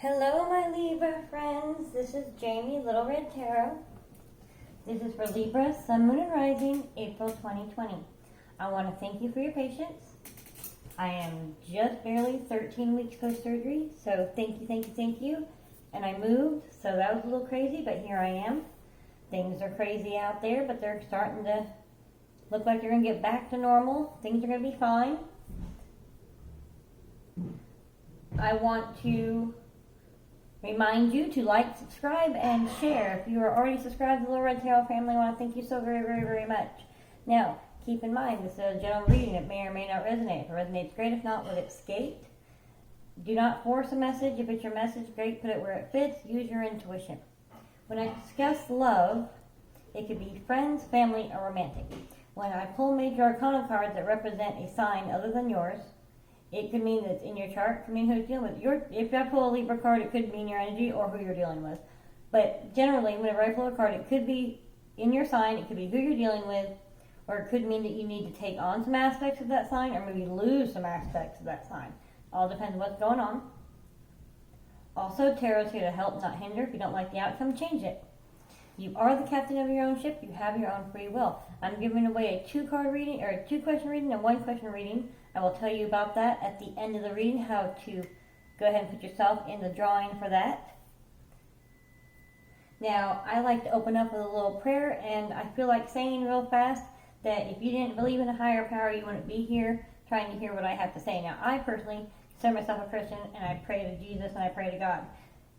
Hello, my Libra friends. This is Jamie, Little Red Tarot. This is for Libra, Sun, Moon, and Rising, April 2020. I want to thank you for your patience. I am just barely 13 weeks post-surgery, so thank you. And I moved, so that was a little crazy, but here I am. Things are crazy out there, but they're starting to look like they're going to get back to normal. Things are going to be fine. I want to remind you to like, subscribe, and share. If you are already subscribed to the Little Red Tarot family, I want to thank you so very much. Now, keep in mind, this is a general reading. It may or may not resonate. If it resonates, great. If not, let it skate. Do not force a message. If it's your message, great. Put it where it fits. Use your intuition. When I discuss love, it could be friends, family, or romantic. When I pull major arcana cards that represent a sign other than yours, it could mean that it's in your chart. It could mean who it's dealing with. If I pull a Libra card, it could mean your energy or who you're dealing with. But generally, whenever I pull a card, it could be in your sign, it could be who you're dealing with, or it could mean that you need to take on some aspects of that sign or maybe lose some aspects of that sign. All depends on what's going on. Also, tarot's here to help, not hinder. If you don't like the outcome, change it. You are the captain of your own ship. You have your own free will. I'm giving away a 2-card reading, or a 2-question reading and 1-question reading. I will tell you about that at the end of the reading, how to go ahead and put yourself in the drawing for that. Now, I like to open up with a little prayer, and I feel like saying real fast that if you didn't believe in a higher power, you wouldn't be here trying to hear what I have to say. Now, I personally consider myself a Christian, and I pray to Jesus and I pray to God.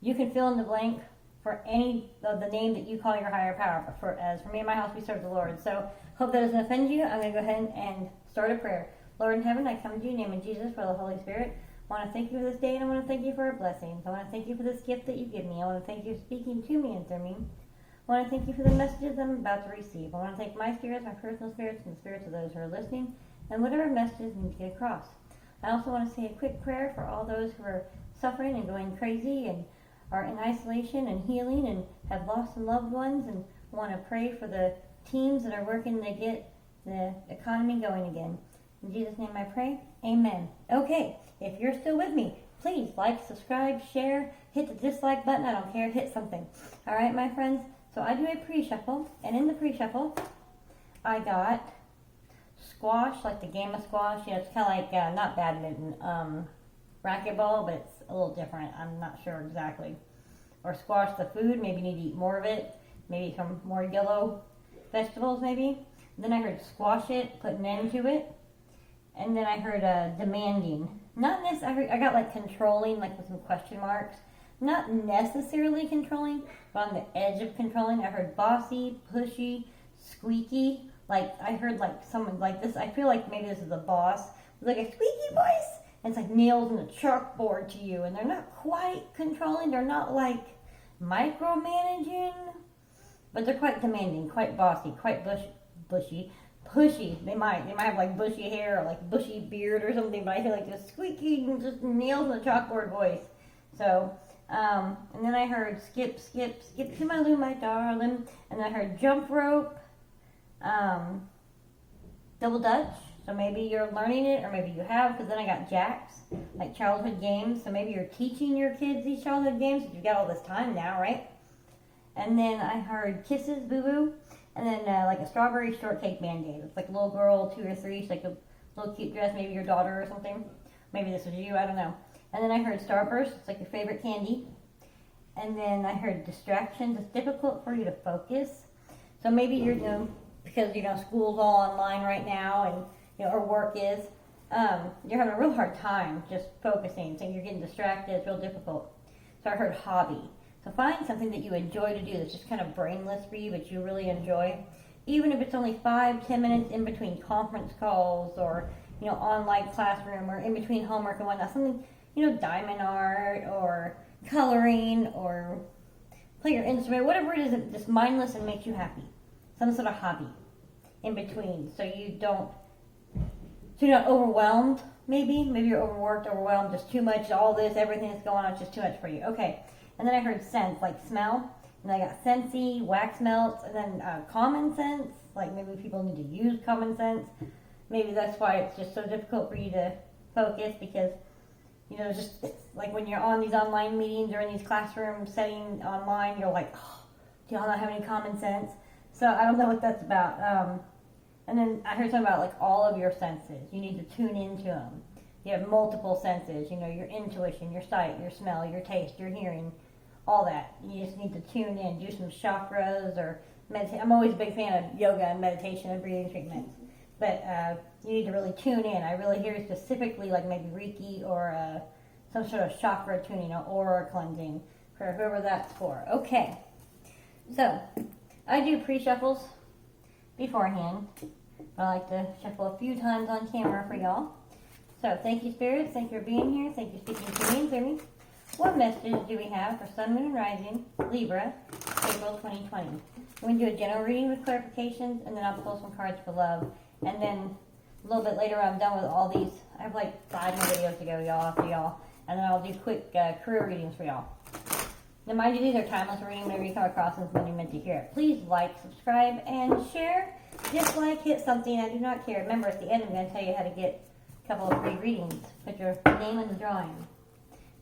You can fill in the blank for any of the name that you call your higher power. But as for me and my house, we serve the Lord. So, hope that doesn't offend you. I'm going to go ahead and start a prayer. Lord in heaven, I come to you in the name of Jesus for the Holy Spirit. I want to thank you for this day, and I want to thank you for our blessings. I want to thank you for this gift that you give me. I want to thank you for speaking to me and through me. I want to thank you for the messages I'm about to receive. I want to thank my spirits, my personal spirits, and the spirits of those who are listening, and whatever messages need to get across. I also want to say a quick prayer for all those who are suffering and going crazy and are in isolation and healing and have lost some loved ones, and want to pray for the teams that are working to get the economy going again. In Jesus' name I pray. Amen. Okay, if you're still with me, please like, subscribe, share, hit the dislike button. I don't care. Hit something. All right, my friends. So I do a pre-shuffle, and in the pre-shuffle, I got squash, like the game of squash. You know, it's kind of like, not badminton, racquetball, but it's a little different. I'm not sure exactly. Or squash the food. Maybe you need to eat more of it. Maybe some more yellow vegetables, maybe. Then I heard squash it, put an end to it. And then I heard demanding. Not necessarily, I got like controlling, like with some question marks. Not necessarily controlling, but on the edge of controlling. I heard bossy, pushy, squeaky. Like, I heard like someone like this. I feel like maybe this is the boss. It's like a squeaky voice. And it's like nails in the chalkboard to you. And they're not quite controlling. They're not like micromanaging. But they're quite demanding, quite bossy, quite bushy. Pushy. They might have like bushy hair or like bushy beard or something, but I feel like this squeaky, just nails in the chalkboard voice. So, and then I heard skip to my loo, my darling. And then I heard jump rope, double dutch. So maybe you're learning it, or maybe you have, because then I got jacks, like childhood games. So maybe you're teaching your kids these childhood games, because you've got all this time now, right? And then I heard kisses, boo-boo. And then like a strawberry shortcake band-aid. It's like a little girl, 2 or 3. She's like a little cute dress, maybe your daughter or something. Maybe this was you, I don't know. And then I heard starburst. It's like your favorite candy. And then I heard distractions. It's difficult for you to focus. So maybe you're, because, school's all online right now, and, or work is, you're having a real hard time just focusing. So you're getting distracted. It's real difficult. So I heard hobby. So find something that you enjoy to do that's just kind of brainless for you, but you really enjoy. Even if it's only 5-10 minutes in between conference calls or, online classroom or in between homework and whatnot. Something, diamond art or coloring or play your instrument, whatever it is that's just mindless and makes you happy. Some sort of hobby in between, so you're not overwhelmed, maybe. Maybe you're overworked, overwhelmed, just too much, all this, everything that's going on, it's just too much for you. Okay. And then I heard sense, like smell. And I got sensey, wax melts, and then common sense. Like maybe people need to use common sense. Maybe that's why it's just so difficult for you to focus, because You know, just like when you're on these online meetings or in these classroom settings online, you're like, oh, do y'all not have any common sense? So I don't know what that's about. And then I heard something about like all of your senses. You need to tune into them. You have multiple senses. You know, your intuition, your sight, your smell, your taste, your hearing, all that. You just need to tune in, do some chakras or meditate. I'm always a big fan of yoga and meditation and breathing treatments. But you need to really tune in. I really hear specifically like maybe Reiki or some sort of chakra tuning or aura cleansing for whoever that's for. Okay. So, I do pre-shuffles beforehand. I like to shuffle a few times on camera for y'all. So, thank you, Spirits. Thank you for being here. Thank you for speaking to me and through me. What messages do we have for Sun, Moon, and Rising, Libra, April 2020? We're going to do a general reading with clarifications, and then I'll pull some cards for love. And then a little bit later, I'm done with all these. I have like 5 more videos to go, y'all, for y'all. And then I'll do quick career readings for y'all. Now, mind you, these are timeless reading. Whenever you come across them, when you're meant to hear it. Please like, subscribe, and share. Dislike, hit something. I do not care. Remember, at the end, I'm going to tell you how to get a couple of free readings. Put your name in the drawing.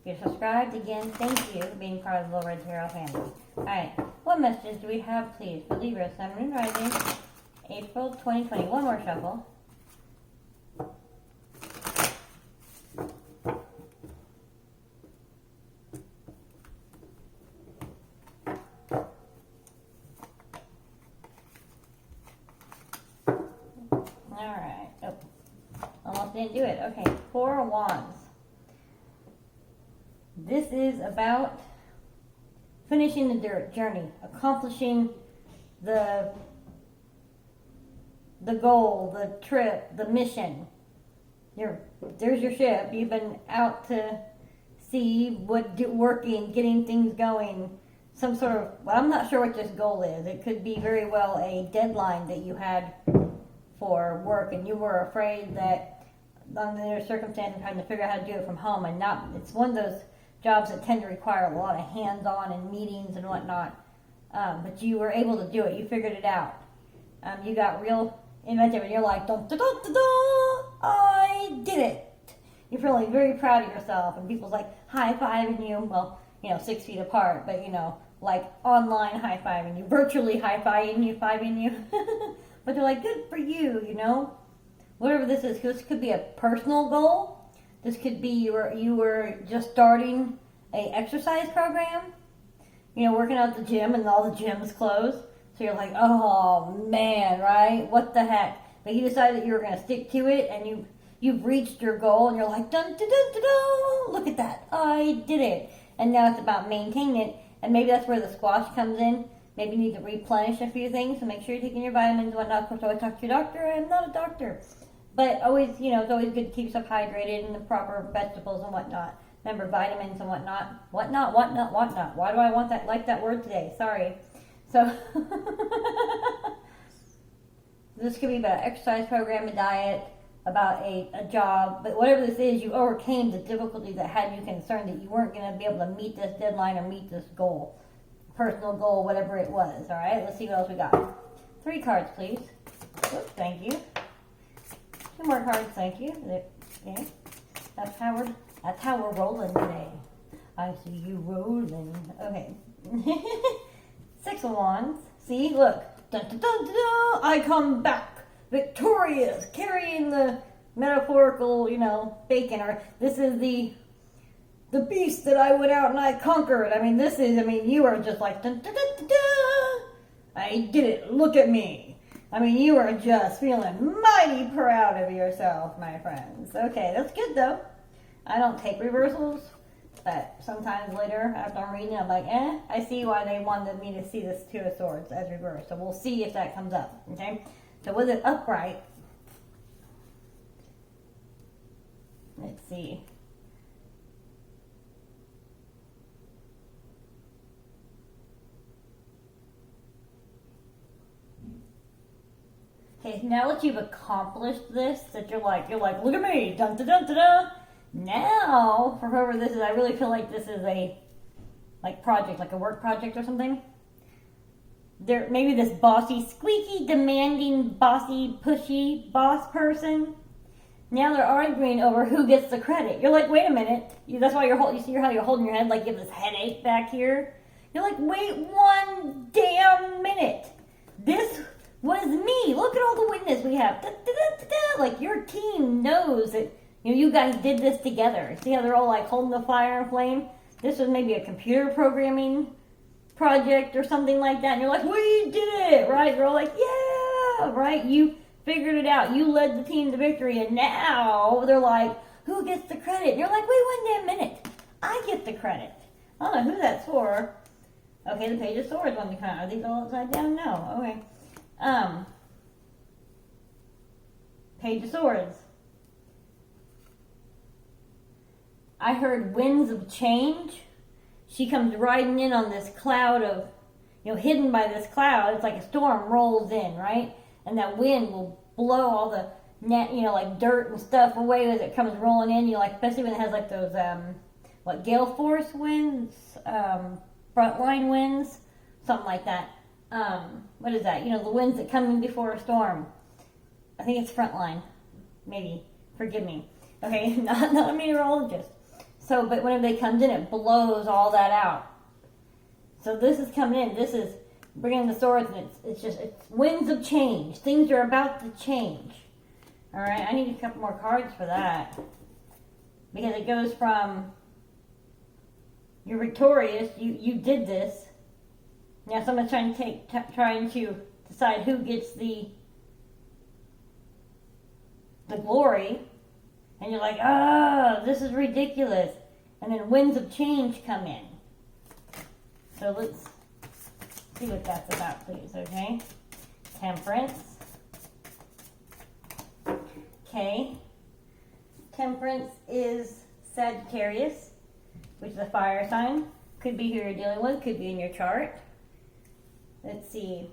If you're subscribed, again, thank you for being part of the Little Red Tarot family. Alright, what messages do we have, please, for Libra, Sun, Moon, Rising, April 2020? One more shuffle. Alright, oh, almost didn't do it. Okay, 4 of Wands. This is about finishing the journey, accomplishing the goal, the trip, the mission. There's your ship. You've been out to sea, working, getting things going. Some sort of, well, I'm not sure what this goal is. It could be very well a deadline that you had for work, and you were afraid that under circumstances trying to figure out how to do it from home, and not. It's one of those jobs that tend to require a lot of hands-on and meetings and whatnot. But you were able to do it. You figured it out. You got real inventive, and you're like, dun, dun, dun, dun, dun, I did it. You're feeling very proud of yourself, and people's like high-fiving you. Well, 6 feet apart, but like online high-fiving you, virtually high-fiving you. But they're like, good for you, Whatever this is, this could be a personal goal. This could be you were just starting a exercise program, working out at the gym and all the gyms closed. So you're like, oh man, right? What the heck? But you decided that you were going to stick to it, and you've reached your goal, and you're like, dun, dun, dun, dun, dun, look at that, I did it. And now it's about maintaining it, and maybe that's where the squash comes in. Maybe you need to replenish a few things, so make sure you're taking your vitamins and whatnot. Of course, always talk to your doctor. I'm not a doctor. But always, it's always good to keep yourself hydrated and the proper vegetables and whatnot. Remember, vitamins and whatnot. Whatnot. Why do I want that, like that word today? Sorry. So, this could be about an exercise program, a diet, about a job. But whatever this is, you overcame the difficulties that had you concerned that you weren't going to be able to meet this deadline or meet this goal. Personal goal, whatever it was. All right, let's see what else we got. 3 cards, please. Oops, thank you. 2 more cards, thank you. Okay. That's how we're rolling today. I see you rolling. Okay. 6 of Wands. See, look. Dun, dun, dun, dun, dun. I come back victorious, carrying the metaphorical, bacon. Or this is the beast that I went out and I conquered. You are just like, dun, dun, dun, dun, dun. I did it. Look at me. You are just feeling mighty proud of yourself, my friends. Okay, that's good, though. I don't take reversals, but sometimes later, after I'm reading, I'm like, I see why they wanted me to see this 2 of Swords as reversed. So we'll see if that comes up, okay? So with it upright, let's see. Okay, now that you've accomplished this, that you're like, look at me, dun dun dun dun dun. Now, for whoever this is, I really feel like this is a project, like a work project or something. Maybe this bossy, squeaky, demanding, bossy, pushy boss person Now they're arguing over who gets the credit. You're like, wait a minute. That's why you see how you're holding your head like you have this headache back here? You're like, wait one damn minute. This was me. Look at all the witness we have. Da, da, da, da, da. Like, your team knows that you guys did this together. See how they're all like holding the fire and flame? This was maybe a computer programming project or something like that. And you're like, we did it, right? You're all like, yeah, right? You figured it out. You led the team to victory. And now they're like, who gets the credit? And you're like, wait one damn minute. I get the credit. I don't know who that's for. Okay, the Page of Swords one to come out. Are these all upside down? No. Okay. Page of Swords. I heard winds of change. She comes riding in on this cloud of, hidden by this cloud. It's like a storm rolls in, right? And that wind will blow all the like dirt and stuff away as it comes rolling in. Especially when it has like those, gale force winds, frontline winds, something like that. What is that? The winds that come in before a storm. I think it's frontline. Maybe. Forgive me. Okay, not a meteorologist. So, but whenever they comes in, it blows all that out. So this is coming in. This is bringing the swords, and it's winds of change. Things are about to change. All right, I need a couple more cards for that. Because it goes from, you're victorious, you did this. Now someone's trying to decide who gets the glory. And you're like, this is ridiculous. And then winds of change come in. So let's see what that's about, please, okay? Temperance. Okay. Temperance is Sagittarius, which is a fire sign. Could be who you're dealing with, could be in your chart. Let's see.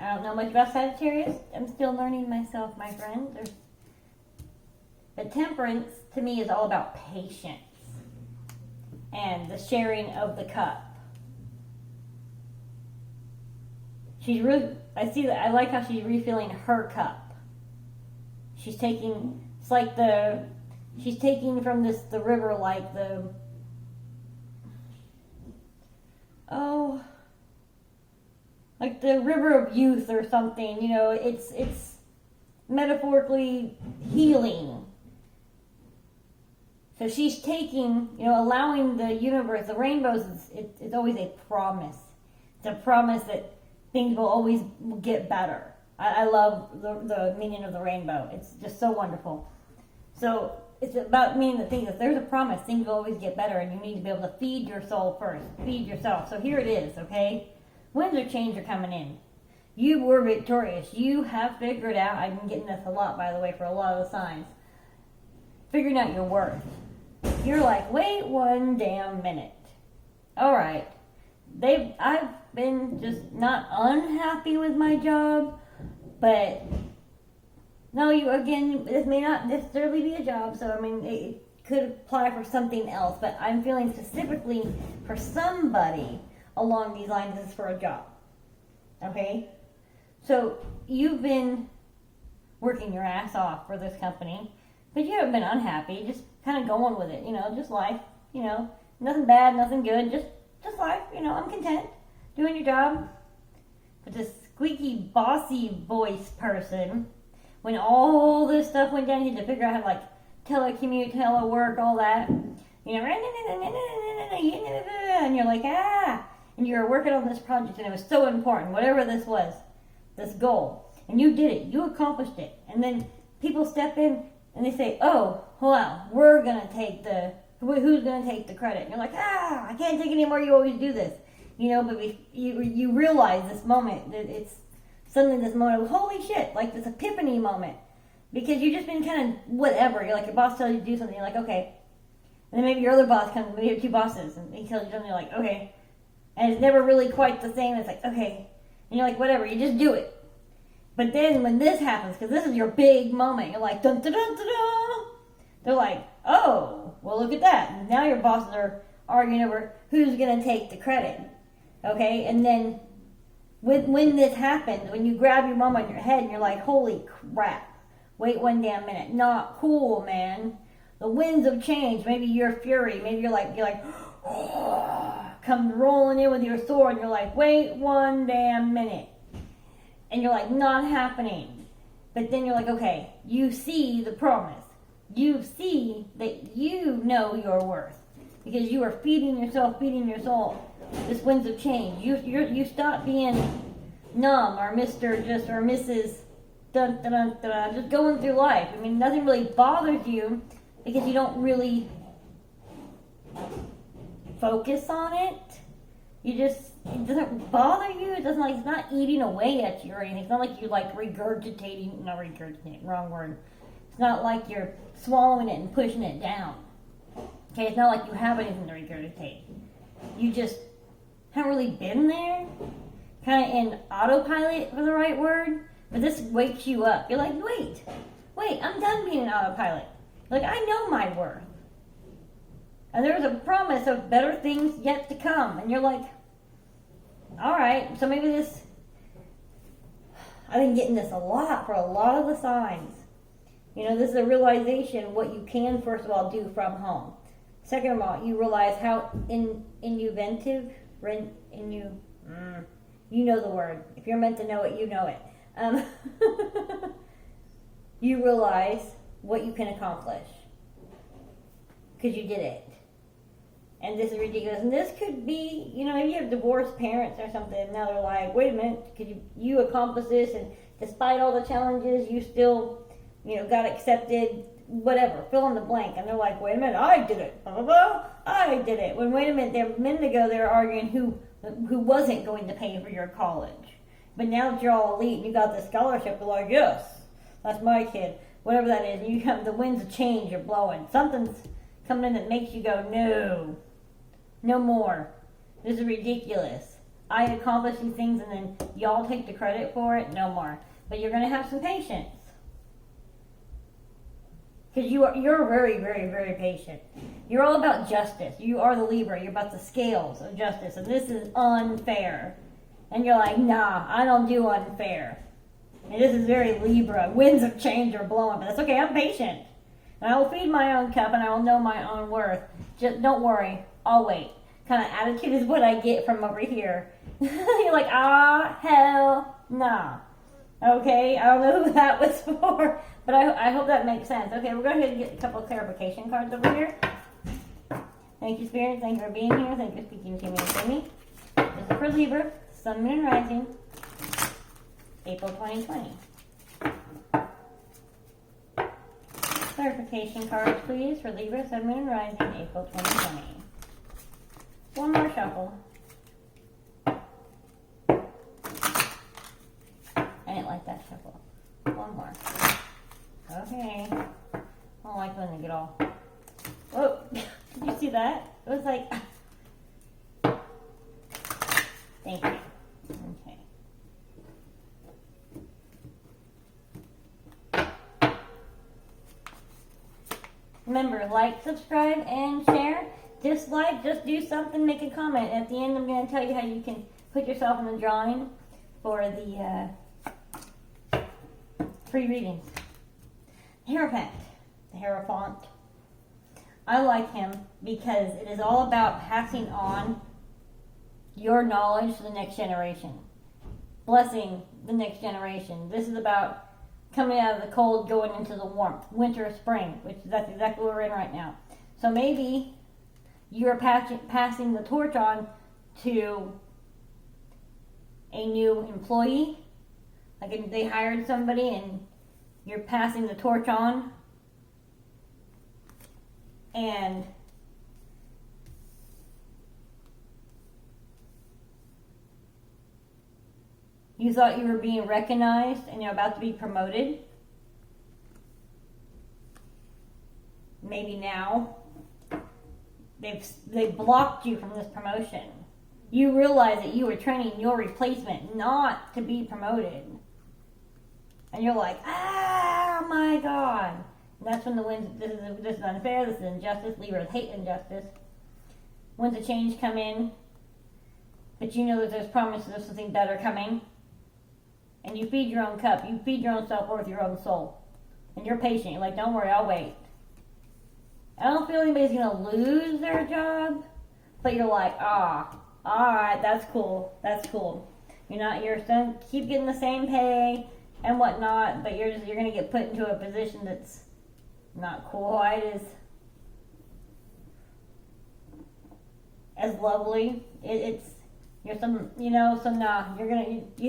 I don't know much about Sagittarius. I'm still learning myself, my friend. But temperance, to me, is all about patience and the sharing of the cup. I like how she's refilling her cup. She's taking from the river like like the river of youth or something. It's metaphorically healing. So she's taking, allowing the universe, the rainbows, it's always a promise. It's a promise that things will always get better. I love the meaning of the rainbow. It's just so wonderful. So it's about meaning that if there's a promise, things will always get better, and you need to be able to feed your soul first. Feed yourself. So here it is, okay? Winds of change are coming in. You were victorious. You have figured out, I've been getting this a lot, by the way, for a lot of the signs. Figuring out your worth. You're like, wait one damn minute. All right. I've been just not unhappy with my job, but no, this may not necessarily be a job, so it could apply for something else, but I'm feeling specifically for somebody along these lines, this is for a job. Okay? So you've been working your ass off for this company, but you haven't been unhappy, just kind of going with it, just life, nothing bad, nothing good, just life, I'm content doing your job. But this squeaky, bossy voice person, when all this stuff went down, he had to figure out how to telecommute, telework, all that, and you're like, and you were working on this project, and it was so important, whatever this was, this goal, and you did it, you accomplished it, and then people step in, and they say, oh, well, we're going to take who's going to take the credit? And you're like, I can't take it anymore, you always do this. But you realize this moment, that it's suddenly this moment of, holy shit, like this epiphany moment. Because you've just been kind of whatever. You're like, your boss tells you to do something, you're like, okay. And then maybe your other boss comes, maybe you have two bosses, and he tells you something, you're like, okay. And it's never really quite the same, it's like, okay. And you're like, whatever, you just do it. But then when this happens, because this is your big moment, you're like, dun dun dun dun dun. They're like, oh, well, look at that. And now your bosses are arguing over who's going to take the credit. Okay? And then when this happens, when you grab your mom on your head and you're like, holy crap, Wait one damn minute. Not cool, man. The winds of change. Maybe you're fury. Maybe you're like, come rolling in with your sword. And you're like, wait one damn minute. And you're like, not happening. But then you're like, okay, you see the promise. You see that you know your worth. Because you are feeding yourself, feeding your soul. This winds of change. You stop being numb or Mr. Just or Mrs. Dun, dun, dun, dun, just going through life. I mean, nothing really bothers you because you don't really focus on it. It doesn't bother you. It doesn't it's not eating away at you or anything. It's not like you're like regurgitating, wrong word. It's not like you're swallowing it and pushing it down. Okay, it's not like you have anything to regurgitate. You just haven't really been there. Kind of in autopilot for the right word. But this wakes you up. You're like, wait, I'm done being an autopilot. Like, I know my worth. And there's a promise of better things yet to come. And you're like, alright, so maybe this, I've been getting this a lot for a lot of the signs. This is a realization of what you can, first of all, do from home. Second of all, you realize how inventive, you know the word. If you're meant to know it, you know it. You realize what you can accomplish. Because you did it. And this is ridiculous. And this could be, if you have divorced parents or something, now they're like, wait a minute, could you accomplish this? And despite all the challenges, you still, got accepted, whatever, fill in the blank. And they're like, wait a minute, I did it. Blah, blah, blah. I did it. When, wait a minute, a minute ago they were arguing who wasn't going to pay for your college. But now that you're all elite and you got the scholarship, they're like, yes, that's my kid. Whatever that is. And you come, the winds of change are blowing. Something's coming in that makes you go, no more. This is ridiculous. I accomplished these things and then y'all take the credit for it? No more. But you're going to have some patience. Because you're very, very, very patient. You're all about justice. You are the Libra. You're about the scales of justice. And this is unfair. And you're like, nah, I don't do unfair. And this is very Libra. Winds of change are blowing. But that's okay. I'm patient. And I will feed my own cup and I will know my own worth. Just don't worry. I'll wait. Kind of attitude is what I get from over here. You're like, hell nah. Okay, I don't know who that was for, but I hope that makes sense. Okay, we're going to get a couple of clarification cards over here. Thank you, Spirit. Thank you for being here. Thank you for speaking to me and to me. This is for Libra, Sun, Moon, and Rising, April 2020. Clarification cards, please, for Libra, Sun, Moon, and Rising, April 2020. One more shuffle. I didn't like that shuffle. One more. Okay. I don't like when they get all... Whoa! Did you see that? It was like... Thank you. Okay. Remember, like, subscribe, and share. Dislike, just do something, make a comment. At the end, I'm going to tell you how you can put yourself in the drawing for the free readings. Hierophant, the Hierophant. I like him because it is all about passing on your knowledge to the next generation. Blessing the next generation. This is about coming out of the cold, going into the warmth. Winter, spring, which that's exactly what we're in right now. So maybe you're passing the torch on to a new employee. Like if they hired somebody and you're passing the torch on. And you thought you were being recognized and you're about to be promoted. Maybe now they've blocked you from this promotion. You realize that you were training your replacement not to be promoted. And you're like, oh my God. And that's when the winds, this is unfair, this is injustice. Libras hate injustice. Winds of change come in. But you know that there's promises of something better coming. And you feed your own cup. You feed your own self-worth, your own soul. And you're patient. You're like, don't worry, I'll wait. I don't feel anybody's going to lose their job. But you're like, alright, that's cool. That's cool. You're still keep getting the same pay and whatnot, but you're going to get put into a position that's not quite as lovely. You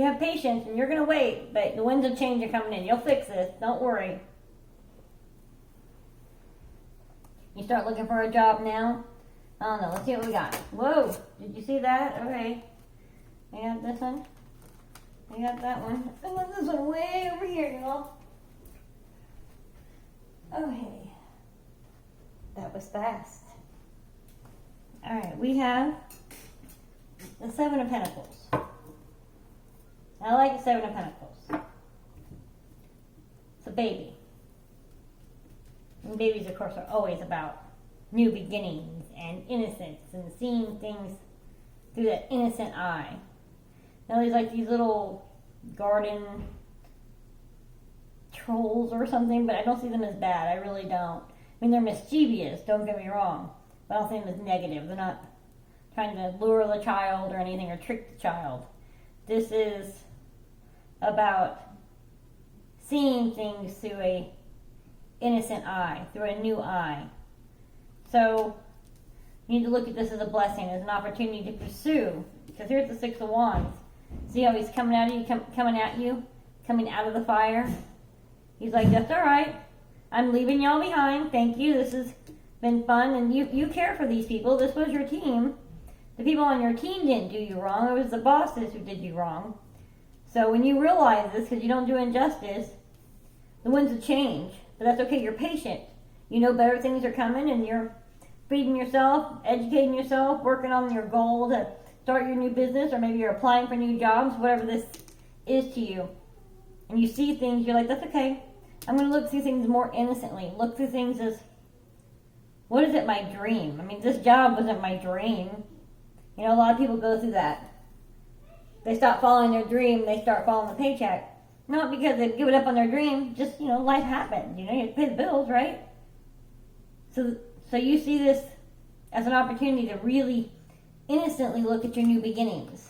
have patience and you're gonna wait, but the winds of change are coming in. You'll fix this. Don't worry. You start looking for a job now. I don't know. Let's see what we got. Whoa! Did you see that? Okay. I got this one. I got that one. I got this one way over here, y'all. Okay. That was fast. All right. We have the Seven of Pentacles. I like the Seven of Pentacles. It's a baby. And babies, of course, are always about new beginnings and innocence and seeing things through that innocent eye. Now, there's like these little garden trolls or something, but I don't see them as bad. I really don't. I mean, they're mischievous, don't get me wrong, but I don't see them as negative. They're not trying to lure the child or anything or trick the child. This is about seeing things through a innocent eye, through a new eye. So you need to look at this as a blessing, as an opportunity to pursue. Because here's the Six of Wands. See how he's coming at you, coming out of the fire. He's like, that's all right. I'm leaving y'all behind. Thank you. This has been fun, and you care for these people. This was your team. The people on your team didn't do you wrong. It was the bosses who did you wrong. So when you realize this, because you don't do injustice, the winds of change. But that's okay. You're patient. You know better things are coming, and you're feeding yourself, educating yourself, working on your goal to start your new business, or maybe you're applying for new jobs, whatever this is to you. And you see things, you're like, that's okay. I'm going to look through things more innocently. Look through things as, what is it, my dream? I mean, this job wasn't my dream. You know, a lot of people go through that. They stop following their dream, they start following the paycheck. Not because they've given up on their dream, just, life happens. You have to pay the bills, right? So you see this as an opportunity to really innocently look at your new beginnings.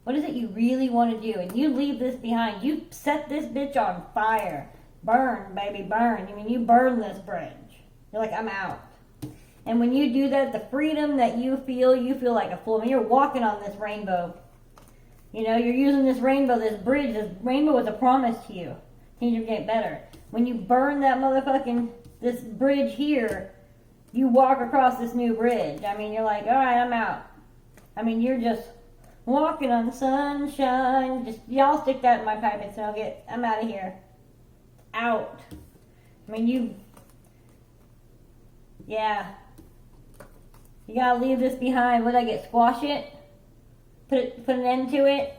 What is it you really want to do? And you leave this behind. You set this bitch on fire. Burn, baby, burn. I mean, you burn this bridge. You're like, I'm out. And when you do that, the freedom that you feel like a fool. I mean, you're walking on this rainbow. You're using this rainbow, this bridge. This rainbow was a promise to you. Things are getting better. When you burn that this bridge here, you walk across this new bridge. I mean, you're like, all right, I'm out. I mean, you're just walking on sunshine. Just, y'all stick that in my pipe and I'm out of here. Out. I mean, you gotta leave this behind. What did I get? Squash it? Put an end to it?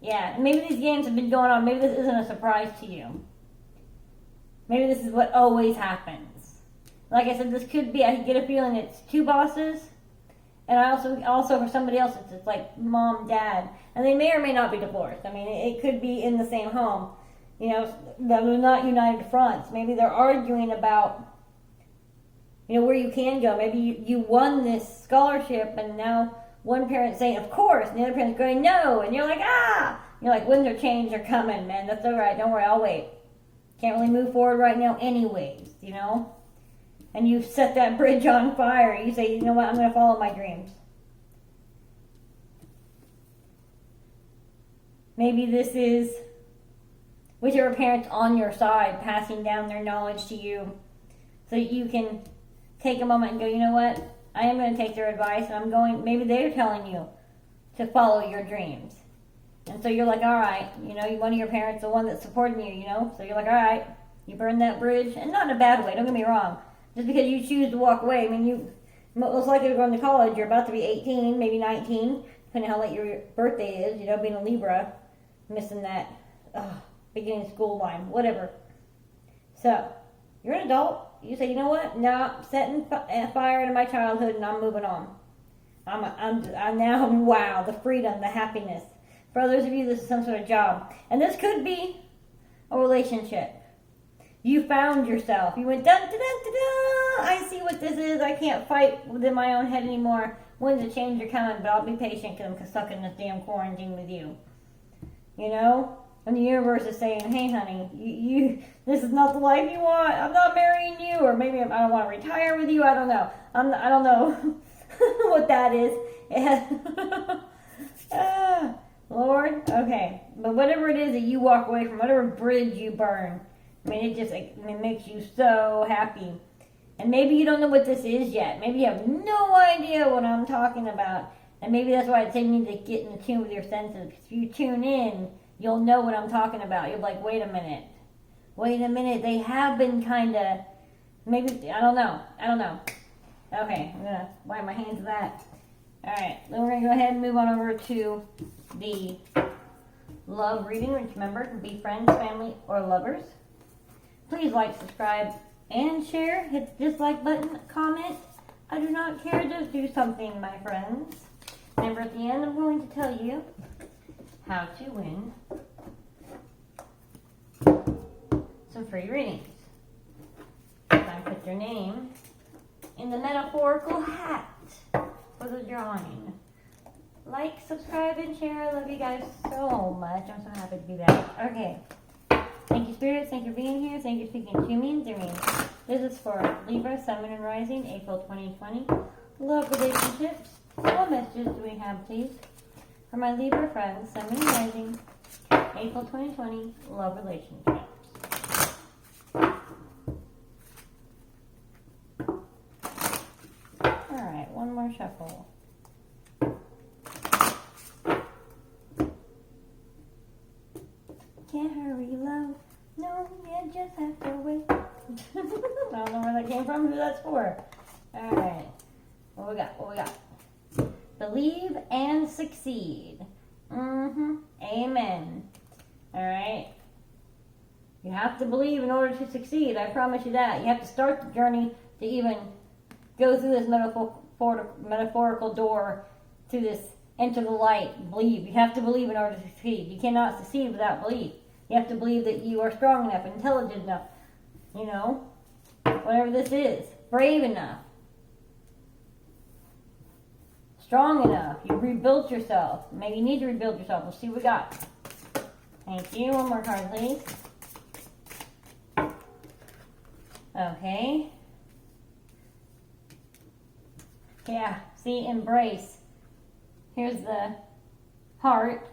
Yeah. And maybe these games have been going on. Maybe this isn't a surprise to you. Maybe this is what always happens. Like I said, this could be, I get a feeling it's two bosses. And I also for somebody else, it's like mom, dad. And they may or may not be divorced. I mean, it could be in the same home. They're not united fronts. Maybe they're arguing about, where you can go. Maybe you won this scholarship and now one parent's saying, of course, and the other parent's going, no. And you're like, ah! You're like, winds of change are coming, man. That's all right. Don't worry. I'll wait. Can't really move forward right now anyways, And you set that bridge on fire. You say, you know what? I'm going to follow my dreams. Maybe this is with your parents on your side, passing down their knowledge to you so you can take a moment and go, you know what? I am going to take their advice, and maybe they're telling you to follow your dreams. And so you're like, all right, one of your parents, the one that's supporting you, so you're like, all right, you burn that bridge, and not in a bad way, don't get me wrong. Just because you choose to walk away, I mean, you most likely to go into college, you're about to be 18, maybe 19, depending how late your birthday is, being a Libra, missing that beginning school line, whatever. So, you're an adult. You say, you know what? No, I'm setting fire into my childhood and I'm moving on. I'm now, wow, the freedom, the happiness. For others of you, this is some sort of job. And this could be a relationship. You found yourself. You went, dun, dun, dun, dun, dun. I see what this is. I can't fight within my own head anymore. Winds of change are coming, but I'll be patient because I'm stuck in this damn quarantine with you. You know? And the universe is saying, hey, honey, you this is not the life you want. I'm not marrying you. Or maybe I don't want to retire with you. I don't know. I don't know what that is. Lord, okay. But whatever it is that you walk away from, whatever bridge you burn, I mean, it makes you so happy. And maybe you don't know what this is yet. Maybe you have no idea what I'm talking about. And maybe that's why I say you need to get in tune with your senses. If you tune in, you'll know what I'm talking about. You'll be like, wait a minute. They have been kind of, maybe, I don't know. Okay, I'm going to wipe my hands of that. Alright, then we're going to go ahead and move on over to the love reading, which remember can be friends, family, or lovers. Please like, subscribe, and share. Hit the dislike button, comment. I do not care, just do something, my friends. Remember, at the end, I'm going to tell you how to win some free readings. I put your name in the metaphorical hat for the drawing. Like, subscribe, and share. I love you guys so much. I'm so happy to be back. Okay. Thank you, spirits. Thank you for being here. Thank you for speaking to me and through me. This is for Libra, Sun, and Rising, April 2020. Love relationships. What messages do we have, please? For my Libra friends, Sun, and Rising, April 2020, love relationships. Alright, one more shuffle. Can't hurry, love. No, you just have to wait. I don't know where that came from, who that's for. Alright, what we got? Believe and succeed. Amen. Alright. You have to believe in order to succeed. I promise you that. You have to start the journey to even go through this metaphorical door, to this, enter the light. Believe. You have to believe in order to succeed. You cannot succeed without belief. You have to believe that you are strong enough, intelligent enough, you know, whatever this is, brave enough, strong enough. You rebuilt yourself. Maybe you need to rebuild yourself. We'll see what we got. Thank you. One more card, please. Okay. Yeah, see, embrace. Here's the heart,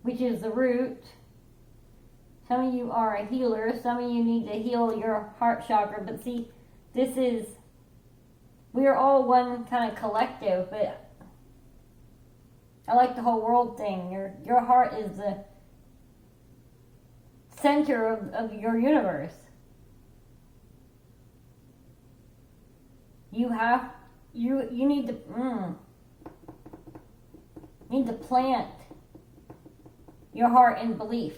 which is the root. Some of you are a healer. Some of you need to heal your heart chakra. But see, we are all one kind of collective, but I like the whole world thing. Your heart is the center of your universe. You need to plant your heart in belief.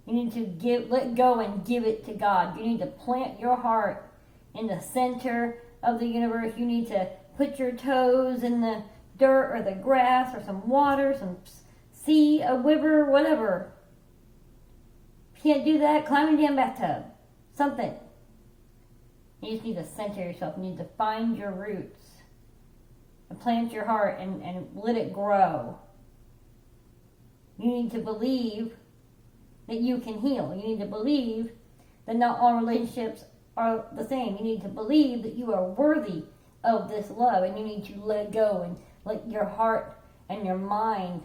You need to let go and give it to God. You need to plant your heart in the center of the universe. You need to put your toes in the dirt or the grass or some water, some sea, a river, whatever. If you can't do that, climb in a damn bathtub. Something. You just need to center yourself. You need to find your roots and plant your heart and let it grow. You need to believe that you can heal. You need to believe that not all relationships are the same. You need to believe that you are worthy of this love, and you need to let go and let your heart and your mind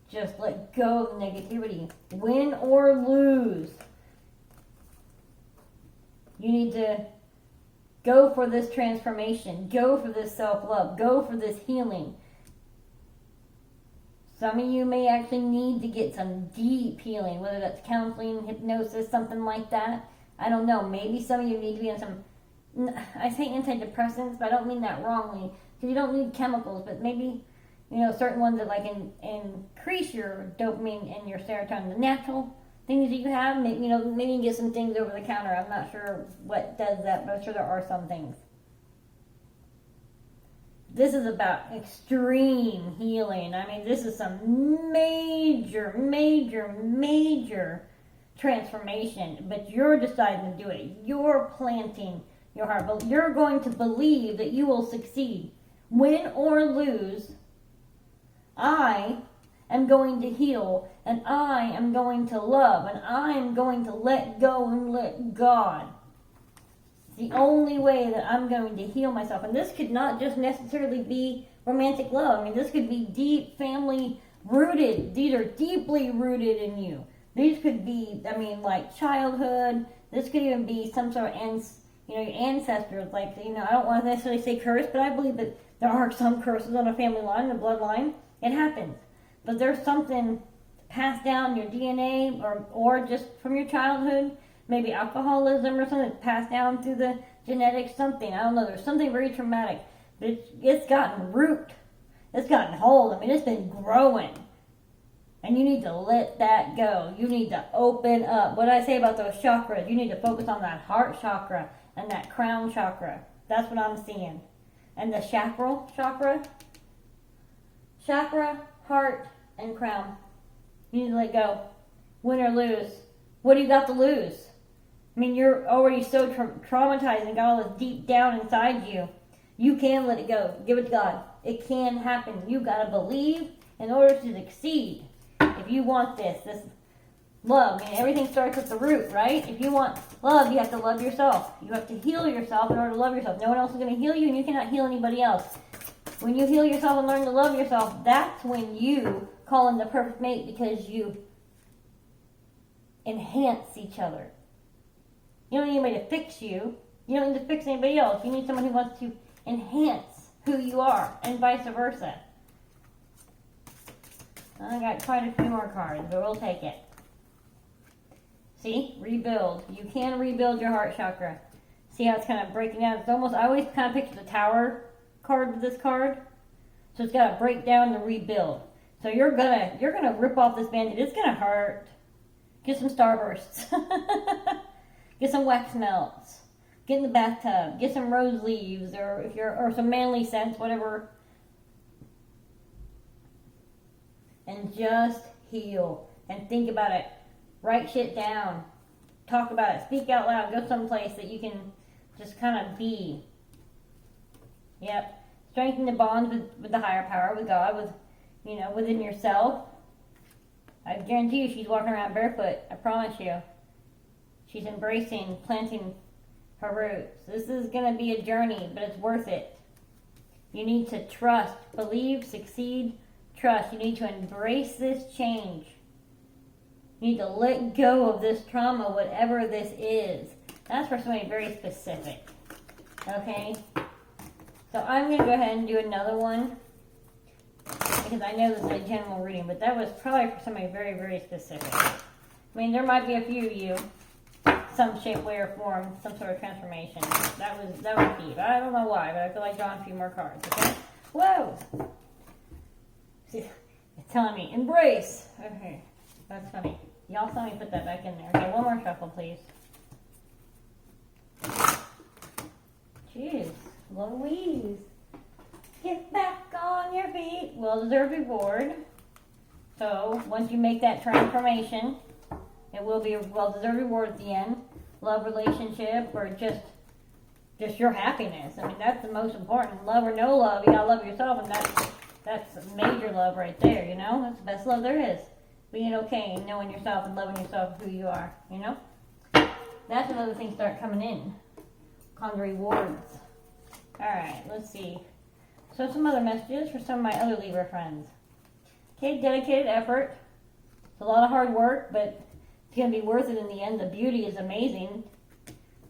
just let go of negativity. Win or lose. You need to go for this transformation. Go for this self-love. Go for this healing. Some of you may actually need to get some deep healing, whether that's counseling, hypnosis, something like that. I don't know. Maybe some of you need to be on some, I say antidepressants, but I don't mean that wrongly, because you don't need chemicals, but maybe, certain ones that increase your dopamine and your serotonin, the natural things that you have. Maybe you can get some things over the counter. I'm not sure what does that, but I'm sure there are some things. This is about extreme healing. I mean, this is some major, major, major transformation. But you're deciding to do it. You're planting your heart. But you're going to believe that you will succeed. Win or lose, I am going to heal. And I am going to love. And I am going to let go and let God. The only way that I'm going to heal myself. And this could not just necessarily be romantic love. I mean, this could be deep family rooted. These are deeply rooted in you. These could be, I mean, like childhood. This could even be some sort of, your ancestors. Like, I don't want to necessarily say curse, but I believe that there are some curses on a family line, a bloodline. It happens. But there's something passed down your DNA or just from your childhood. Maybe alcoholism or something passed down through the genetics, something. I don't know. There's something very traumatic. But it's gotten root. It's gotten hold. I mean, it's been growing. And you need to let that go. You need to open up. What I say about those chakras, you need to focus on that heart chakra and that crown chakra. That's what I'm seeing. And the sacral chakra. Chakra, heart, and crown. You need to let go. Win or lose. What do you got to lose? I mean, you're already so traumatized and got all this deep down inside you. You can let it go. Give it to God. It can happen. You got to believe in order to succeed. If you want this love, I mean, everything starts at the root, right? If you want love, you have to love yourself. You have to heal yourself in order to love yourself. No one else is going to heal you, and you cannot heal anybody else. When you heal yourself and learn to love yourself, that's when you call in the perfect mate, because you enhance each other. You don't need anybody to fix you. You don't need to fix anybody else. You need someone who wants to enhance who you are, and vice versa. I got quite a few more cards, but we'll take it. See? Rebuild. You can rebuild your heart chakra. See how it's kind of breaking down? It's almost, I always kind of picture the tower card with this card. So it's got to break down to rebuild. So you're gonna rip off this band-aid. It's gonna hurt. Get some starbursts. Get some wax melts. Get in the bathtub. Get some rose leaves, or some manly scents, whatever. And just heal. And think about it. Write shit down. Talk about it. Speak out loud. Go someplace that you can just kind of be. Yep. Strengthen the bonds with the higher power, with God, within yourself. I guarantee you she's walking around barefoot. I promise you. She's embracing, planting her roots. This is going to be a journey, but it's worth it. You need to trust, believe, succeed, trust. You need to embrace this change. You need to let go of this trauma, whatever this is. That's for somebody very specific. Okay? So I'm going to go ahead and do another one, because I know this is a general reading, but that was probably for somebody very, very specific. I mean, there might be a few of you, some shape, way, or form, some sort of transformation. That was deep. I don't know why, but I feel like drawing a few more cards, okay? Whoa! See, it's telling me, embrace! Okay, that's funny. Y'all saw me put that back in there. Okay, one more shuffle, please. Jeez, Louise. Get back on your feet. Well-deserved reward. So, once you make that transformation, it will be a well-deserved reward at the end. Love, relationship, or just your happiness. I mean, that's the most important. Love or no love, you gotta love yourself, and that's major love right there, That's the best love there is. Being okay and knowing yourself and loving yourself who you are, That's when other things start coming in. On the rewards. Alright, let's see. So some other messages for some of my other Libra friends. Okay, dedicated effort. It's a lot of hard work, but it's going to be worth it in the end. The beauty is amazing.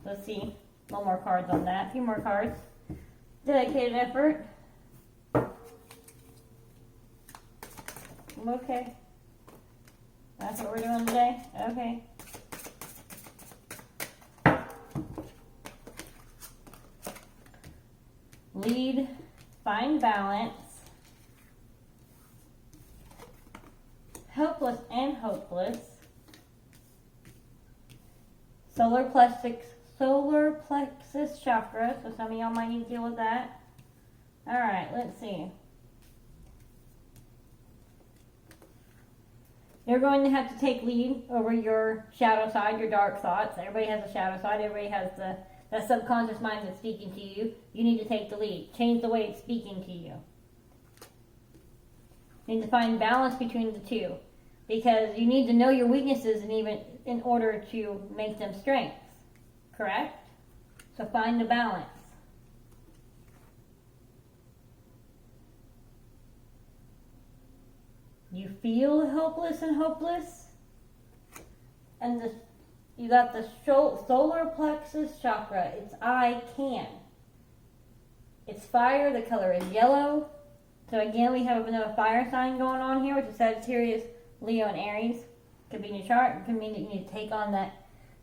Let's see. A little more cards on that. A few more cards. Dedicated effort. Okay. That's what we're doing today? Okay. Lead, find balance, helpless and hopeless, solar plexus chakra, so some of y'all might need to deal with that. Alright, let's see. You're going to have to take lead over your shadow side, your dark thoughts. Everybody has a shadow side. Everybody has that subconscious mind that's speaking to you. You need to take the lead. Change the way it's speaking to you. You need to find balance between the two. Because you need to know your weaknesses and even in order to make them strengths. Correct? So find the balance. You feel helpless and hopeless. And you got the solar plexus chakra. It's I can. It's fire. The color is yellow. So again, we have another fire sign going on here, which is Sagittarius, Leo, and Aries. Could be in your chart. It could mean that you need to take on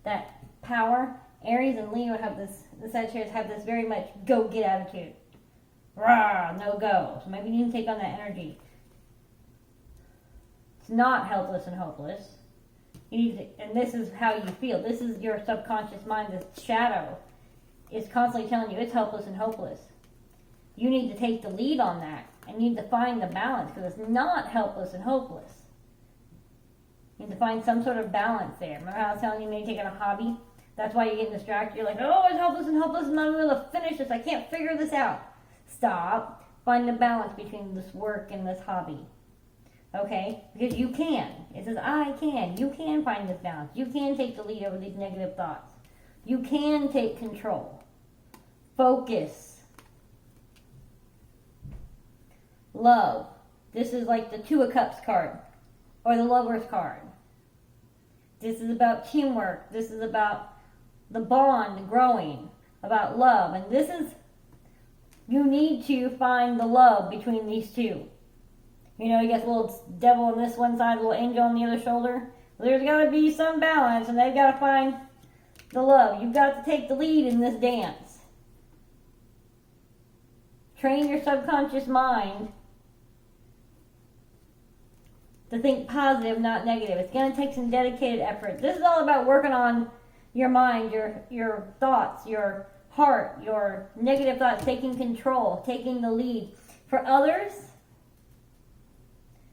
that power. Aries and Leo have this, the Sagittarius have this very much go-get attitude. Rah, no go. So maybe you need to take on that energy. It's not helpless and hopeless. You need to, and this is how you feel. This is your subconscious mind. This shadow is constantly telling you it's helpless and hopeless. You need to take the lead on that. And you need to find the balance because it's not helpless and hopeless. You need to find some sort of balance there. Remember how I was telling you maybe taking a hobby? That's why you're getting distracted. You're like, oh, it's helpless and hopeless. I'm not able to finish this. I can't figure this out. Stop. Find the balance between this work and this hobby. Okay? Because you can. It says, I can. You can find this balance. You can take the lead over these negative thoughts. You can take control. Focus. Love. This is like the Two of Cups card. Or the Lover's card. This is about teamwork. This is about the bond growing. About love. And this is, you need to find the love between these two. You know, you got the little devil on this one side, the little angel on the other shoulder. There's got to be some balance, and they've got to find the love. You've got to take the lead in this dance. Train your subconscious mind to think positive, not negative. It's going to take some dedicated effort. This is all about working on your mind, your thoughts, your heart, your negative thoughts, taking control, taking the lead. For others,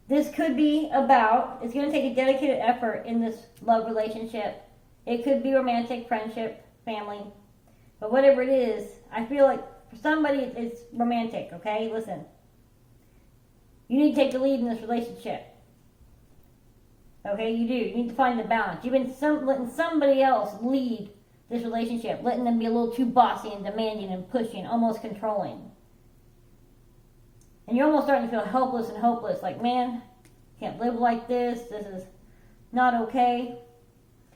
this could be about, it's going to take a dedicated effort in this love relationship. It could be romantic, friendship, family. But whatever it is, I feel like for somebody it's romantic, okay? Listen. You need to take the lead in this relationship. Okay, you do. You need to find the balance. You've been letting somebody else lead this relationship, letting them be a little too bossy and demanding and pushing, almost controlling. And you're almost starting to feel helpless and hopeless. Like, man, can't live like this. This is not okay.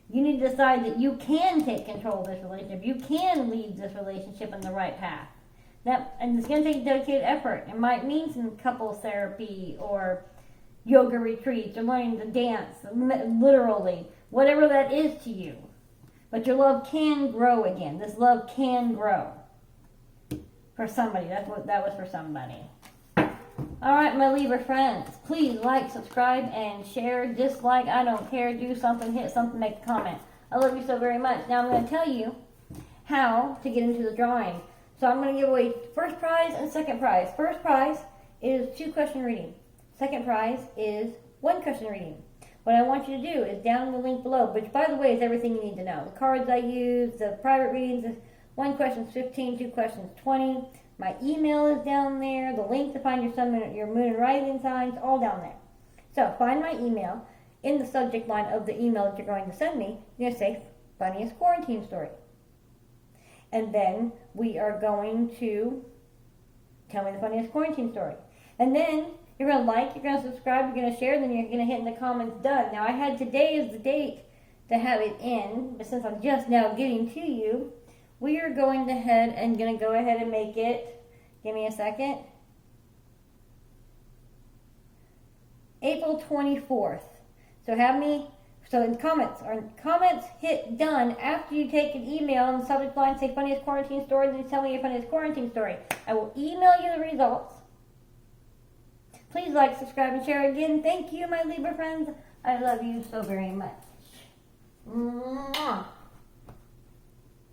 You need to decide that you can take control of this relationship. You can lead this relationship in the right path. And it's going to take dedicated effort. It might mean some couples therapy or yoga retreats or learning to dance, literally. Whatever that is to you. But your love can grow again. This love can grow. For somebody. That was for somebody. Alright, my Libra friends, please like, subscribe, and share, dislike, I don't care, do something, hit something, make a comment. I love you so very much. Now I'm going to tell you how to get into the drawing. So I'm going to give away first prize and second prize. First prize is 2-question reading. Second prize is 1-question reading. What I want you to do is down in the link below, which by the way is everything you need to know. The cards I use, the private readings, 1 question is 15, 2 questions 20. My email is down there. The link to find your sun, your moon and rising signs, all down there. So find my email. In the subject line of the email that you're going to send me, you're going to say funniest quarantine story. And then we are going to tell me the funniest quarantine story. And then you're going to like, you're going to subscribe, you're going to share, then you're going to hit in the comments done. Now I had today as the date to have it in, but since I'm just now getting to you, we are going ahead and going to go ahead and make it, give me a second, April 24th. So in comments, hit done after you take an email and the subject line say funniest quarantine story, then tell me your funniest quarantine story. I will email you the results. Please like, subscribe, and share again. Thank you, my Libra friends. I love you so very much. Mwah.